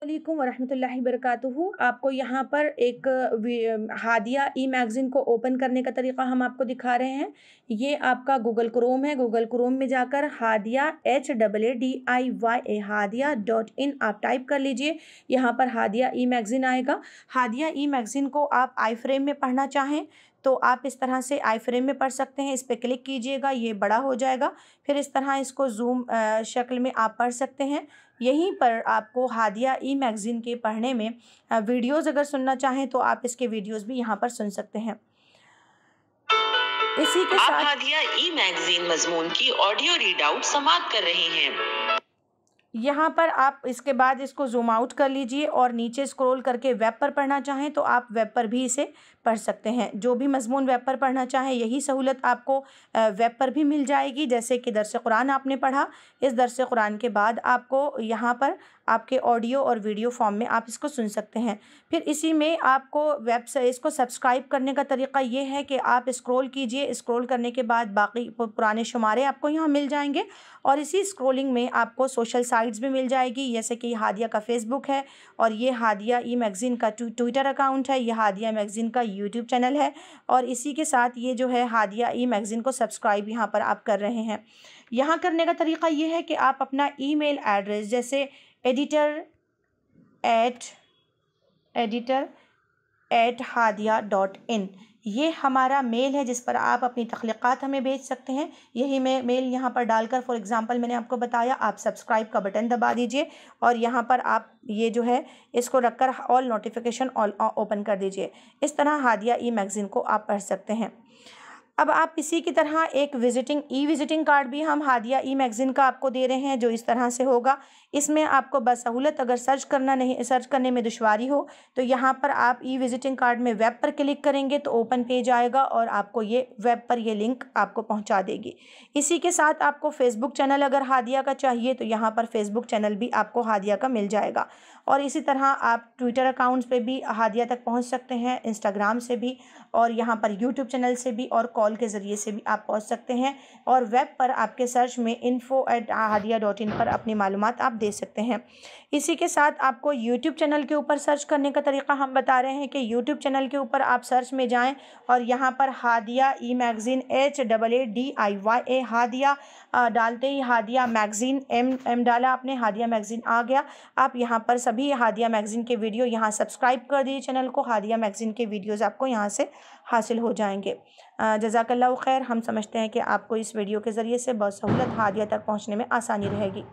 वालेकुम वरहमतुल्लाहि वबरकातुहू। आपको यहाँ पर एक हादिया ई मैगज़ीन को ओपन करने का तरीक़ा हम आपको दिखा रहे हैं। ये आपका गूगल क्रोम है। गूगल क्रोम में जाकर हादिया HAADIYA हादिया.in आप टाइप कर लीजिए। यहाँ पर हादिया ई मैगज़ीन आएगा। हादिया ई मैगज़ीन को आप आई फ्रेम में पढ़ना चाहें तो आप इस तरह से आई फ्रेम में पढ़ सकते हैं। इस पर क्लिक कीजिएगा, ये बड़ा हो जाएगा। फिर इस तरह इसको जूम शक्ल में आप पढ़ सकते हैं। यहीं पर आपको हादिया ई मैगज़ीन के पढ़ने में वीडियोज़ अगर सुनना चाहें तो आप इसके वीडियोज़ भी यहाँ पर सुन सकते हैं। इसी के साथ हादिया ई मैगज़ीन मज़मून की ऑडियो रीड आउट समाप्त कर रहे हैं। यहाँ पर आप इसके बाद इसको जूम आउट कर लीजिए और नीचे स्क्रॉल करके वेब पर पढ़ना चाहें तो आप वेब पर भी इसे पढ़ सकते हैं। जो भी मज़मून वेब पर पढ़ना चाहें यही सहूलत आपको वेब पर भी मिल जाएगी। जैसे कि दर्स कुरान आपने पढ़ा, इस दर्स कुरान के बाद आपको यहाँ पर आपके ऑडियो और वीडियो फॉर्म में आप इसको सुन सकते हैं। फिर इसी में आपको वेब से इसको सब्सक्राइब करने का तरीक़ा ये है कि आप स्क्रॉल कीजिए, स्क्रॉल करने के बाद बाकी पुराने शुमारे आपको यहाँ मिल जाएंगे और इसी स्क्रॉलिंग में आपको सोशल साइट्स भी मिल जाएगी। जैसे कि हादिया का फेसबुक है और ये हादिया ई मैगज़ीन का ट्विटर अकाउंट है, ये हादिया मैगज़ीन का यूट्यूब चैनल है और इसी के साथ ये जो है हादिया ई मैगज़ीन को सब्सक्राइब यहाँ पर आप कर रहे हैं। यहाँ करने का तरीक़ा ये है कि आप अपना ईमेल एड्रेस जैसे editor@hadia.in ये हमारा मेल है जिस पर आप अपनी तख्लीक़ात हमें भेज सकते हैं। यही मेल यहाँ पर डालकर फॉर एग्ज़ाम्पल मैंने आपको बताया, आप सब्सक्राइब का बटन दबा दीजिए और यहाँ पर आप ये जो है इसको रखकर ऑल नोटिफिकेशन ऑल ओपन कर दीजिए। इस तरह हादिया ई मैगज़ीन को आप पढ़ सकते हैं। अब आप इसी की तरह एक विज़िटिंग कार्ड भी हम हादिया ई मैगज़ीन का आपको दे रहे हैं जो इस तरह से होगा। इसमें आपको बसहूलत अगर सर्च करने में दुश्वारी हो तो यहाँ पर आप ई विज़िटिंग कार्ड में वेब पर क्लिक करेंगे तो ओपन पेज आएगा और आपको ये वेब पर ये लिंक आपको पहुँचा देगी। इसी के साथ आपको फेसबुक चैनल अगर हादिया का चाहिए तो यहाँ पर फेसबुक चैनल भी आपको हादिया का मिल जाएगा और इसी तरह आप ट्विटर अकाउंट्स पे भी हादिया तक पहुँच सकते हैं, इंस्टाग्राम से भी और यहाँ पर यूट्यूब चैनल से भी और कॉल के ज़रिए से भी आप पहुँच सकते हैं और वेब पर आपके सर्च में info@hadia.in पर अपनी मालूमात आप दे सकते हैं। इसी के साथ आपको यूट्यूब चैनल के ऊपर सर्च करने का तरीक़ा हम बता रहे हैं कि यूट्यूब चैनल के ऊपर आप सर्च में जाएं और यहाँ पर हादिया ई मैगज़ीन HAADIYA हादिया डालते ही हादिया मैगज़ीन एम डाला आपने, हादिया मैगज़ीन आ गया। आप यहाँ पर सभी हादिया मैगज़ीन के वीडियो यहाँ सब्सक्राइब कर दीजिए चैनल को, हादिया मैगज़ीन के वीडियोज़ आपको यहाँ से हासिल हो जाएंगे। जज़ाकल्लाहु खैर। हम समझते हैं कि आपको इस वीडियो के ज़रिए से बहुत सहूलत हादिया तक पहुँचने में आसानी रहेगी।